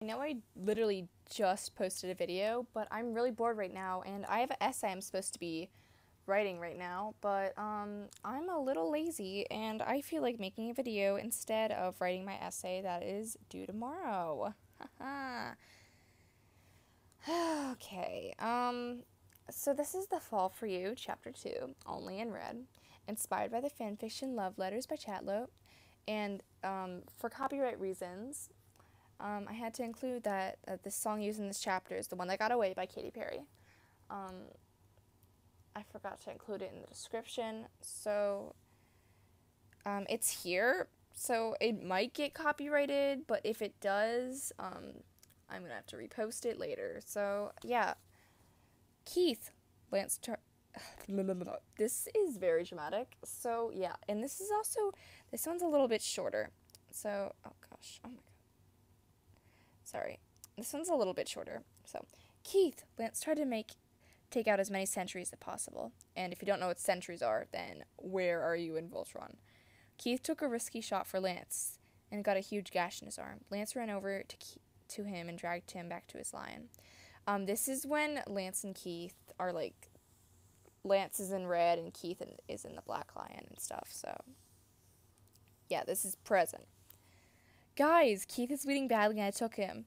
I know I literally just posted a video, but I'm really bored right now, and I have an essay I'm supposed to be writing right now, but I'm a little lazy, and I feel like making a video instead of writing my essay that is due tomorrow. Haha. Okay, so this is The Fall for You, Chapter 2, Only in Red, inspired by the fanfiction Love Letters by Chatlote, and for copyright reasons, I had to include that this song used in this chapter is The One That Got Away by Katy Perry. I forgot to include it in the description, so it's here, so it might get copyrighted, but if it does, I'm gonna have to repost it later. So yeah, Keith, Lance. This is very dramatic. So yeah, and this one's a little bit shorter. So oh gosh, oh my god. Sorry. This one's a little bit shorter. So, Keith, Lance tried to take out as many sentries as possible. And if you don't know what sentries are, then where are you in Voltron? Keith took a risky shot for Lance and got a huge gash in his arm. Lance ran over to him and dragged him back to his lion. This is when Lance and Keith are like, Lance is in red and Keith is in the black lion and stuff. So, yeah, this is present. Guys, Keith is bleeding badly and I took him.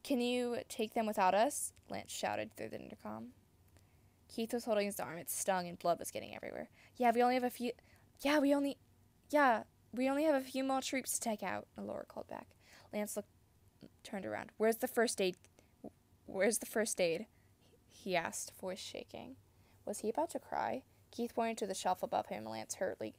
Can you take them without us? Lance shouted through the intercom. Keith was holding his arm. It stung and blood was getting everywhere. We only have a few more troops to take out, Laura called back. Lance turned around. Where's the first aid? He asked, voice shaking. Was he about to cry? Keith pointed to the shelf above him and Lance hurriedly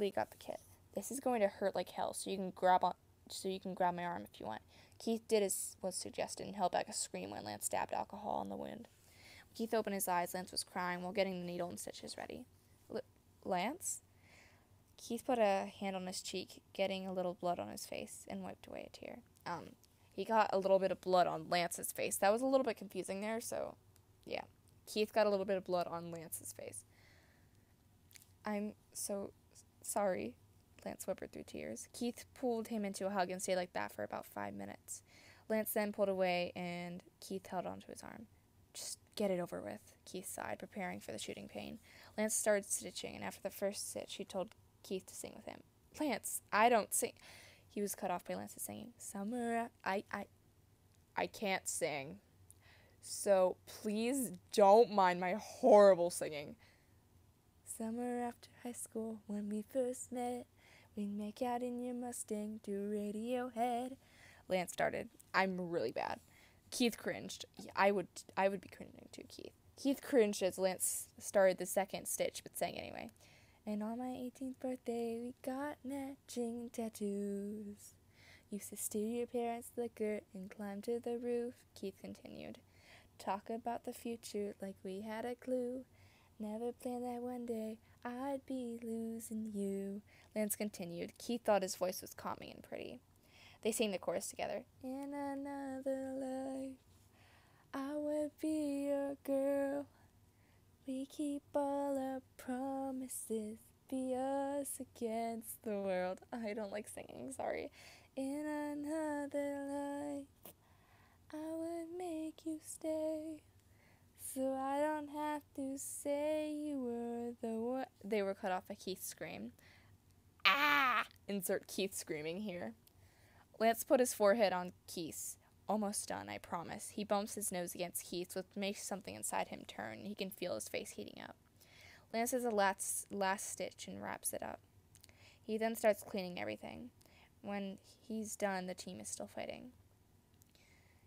got the kit. This is going to hurt like hell, so you can grab my arm if you want. Keith did as was suggested and held back a scream when Lance dabbed alcohol on the wound. When Keith opened his eyes, Lance was crying while getting the needle and stitches ready. Lance? Keith put a hand on his cheek, getting a little blood on his face, and wiped away a tear. He got a little bit of blood on Lance's face. That was a little bit confusing there, so, yeah. Keith got a little bit of blood on Lance's face. I'm so sorry, Lance whimpered through tears. Keith pulled him into a hug and stayed like that for about 5 minutes. Lance then pulled away, and Keith held onto his arm. Just get it over with, Keith sighed, preparing for the shooting pain. Lance started stitching, and after the first stitch, he told Keith to sing with him. Lance, I don't sing. He was cut off by Lance's singing. Summer, I can't sing. So please don't mind my horrible singing. Summer after high school, when we first met, we'd make out in your Mustang to Radiohead. Lance started. I'm really bad. Keith cringed. I would be cringing too, Keith. Keith cringed as Lance started the second stitch, but sang anyway. And on my 18th birthday, we got matching tattoos. Used to steal your parents' liquor and climb to the roof, Keith continued. Talk about the future like we had a clue. Never planned that one day I'd be losing you. Lance continued. Keith thought his voice was calming and pretty. They sang the chorus together. In another life, I would be your girl. We keep all our promises. Be us against the world. I don't like singing, sorry. In another life, I would make you stay. So I don't have to say you were the one. They were cut off by Keith's scream. Ah! Insert Keith screaming here. Lance put his forehead on Keith's. Almost done, I promise. He bumps his nose against Keith's, which makes something inside him turn. He can feel his face heating up. Lance does a last stitch and wraps it up. He then starts cleaning everything. When he's done, the team is still fighting.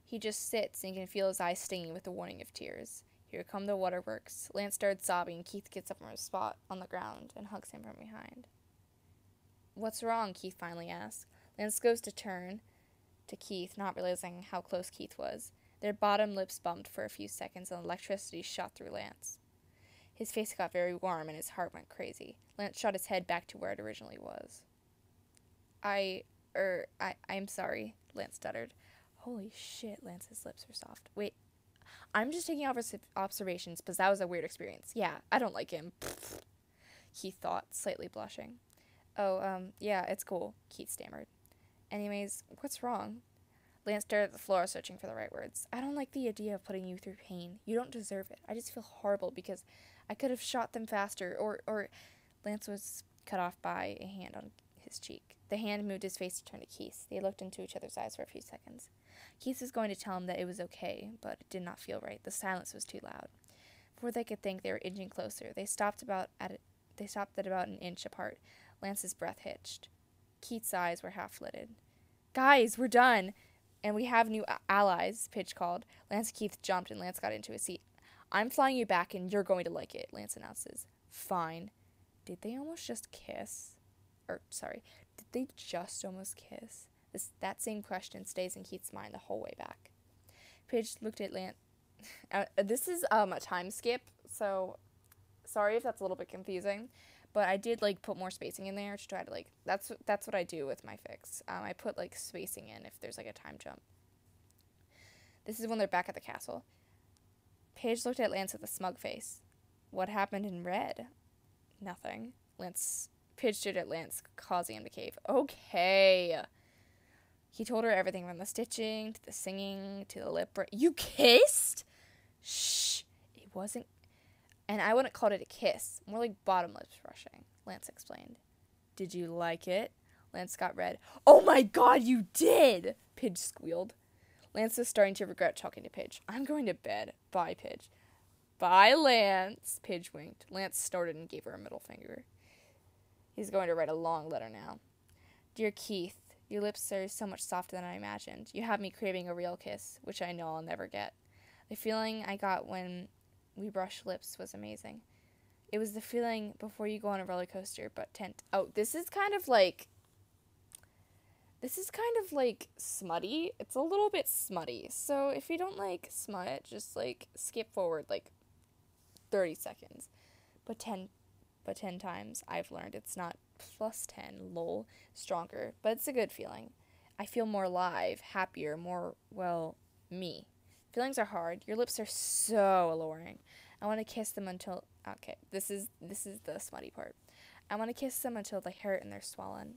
He just sits and can feel his eyes stinging with the warning of tears. Here come the waterworks. Lance starts sobbing. Keith gets up from his spot on the ground and hugs him from behind. What's wrong? Keith finally asks. Lance goes to turn to Keith, not realizing how close Keith was. Their bottom lips bumped for a few seconds and electricity shot through Lance. His face got very warm and his heart went crazy. Lance shot his head back to where it originally was. I'm sorry, Lance stuttered. Holy shit, Lance's lips were soft. Wait, I'm just taking observations because that was a weird experience. Yeah, I don't like him. Keith thought, slightly blushing. Oh, yeah, it's cool, Keith stammered. Anyways, what's wrong? Lance stared at the floor, searching for the right words. I don't like the idea of putting you through pain. You don't deserve it. I just feel horrible because I could have shot them faster, or Lance was cut off by a hand on his cheek. The hand moved his face to turn to Keith. They looked into each other's eyes for a few seconds. Keith was going to tell him that it was okay, but it did not feel right. The silence was too loud. Before they could think, they were inching closer. They stopped at about an inch apart. Lance's breath hitched. Keith's eyes were half-lidded. Guys, we're done! And we have new allies, Pidge called. Lance and Keith jumped, and Lance got into his seat. I'm flying you back, and you're going to like it, Lance announces. Fine. Did they almost just kiss? Did they just almost kiss? That same question stays in Keith's mind the whole way back. Pidge looked at Lance. This is a time skip, so sorry if that's a little bit confusing, but I did put more spacing in there to try to that's what I do with my fics. I put spacing in if there's a time jump. This is when they're back at the castle. Paige looked at Lance with a smug face. What happened in red? Nothing. Pidge stared at Lance, causing him to cave. Okay. He told her everything from the stitching to the singing to the lip. You kissed? Shh. It wasn't. And I wouldn't call it a kiss. More like bottom lips brushing, Lance explained. Did you like it? Lance got red. Oh my god, you did! Pidge squealed. Lance was starting to regret talking to Pidge. I'm going to bed. Bye, Pidge. Bye, Lance. Pidge winked. Lance snorted and gave her a middle finger. He's going to write a long letter now. Dear Keith, your lips are so much softer than I imagined. You have me craving a real kiss, which I know I'll never get. The feeling I got when we brushed lips was amazing. It was the feeling before you go on a roller coaster, but this is kind of smutty. It's a little bit smutty. So if you don't like smut, just skip forward 30 seconds. But 10 times I've learned it's not plus 10, lol, stronger, but it's a good feeling. I feel more alive, happier, more, me. Feelings are hard. Your lips are so alluring. I want to kiss them until, okay, this is the smutty part. I want to kiss them until they hurt and they're swollen.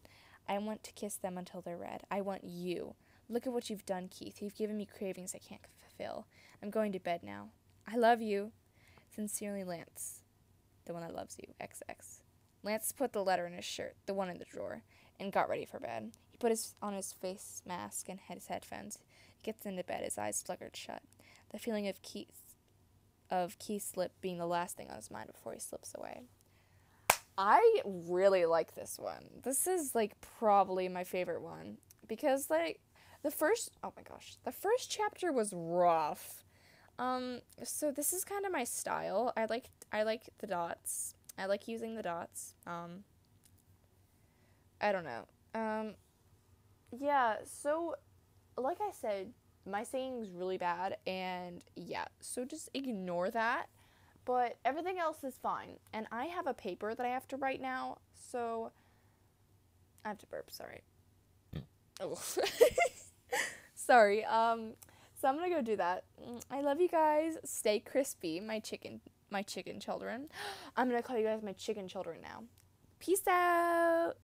I want to kiss them until they're red. I want you. Look at what you've done, Keith. You've given me cravings I can't fulfill. I'm going to bed now. I love you. Sincerely, Lance. The one that loves you. XX. Lance put the letter in his shirt, the one in the drawer, and got ready for bed. He put on his face mask and had his headphones. He gets into bed, his eyes flickered shut. The feeling of Keith's lip being the last thing on his mind before he slips away. I really like this one. This is probably my favorite one because the first chapter was rough. So this is kind of my style. I like the dots. I like using the dots. I don't know. Yeah, so like I said, my singing's really bad, and yeah, so just ignore that. But everything else is fine. And I have a paper that I have to write now, so I have to burp, sorry. Oh. Sorry. So I'm gonna go do that. I love you guys. Stay crispy, my chicken children. I'm gonna call you guys my chicken children now. Peace out.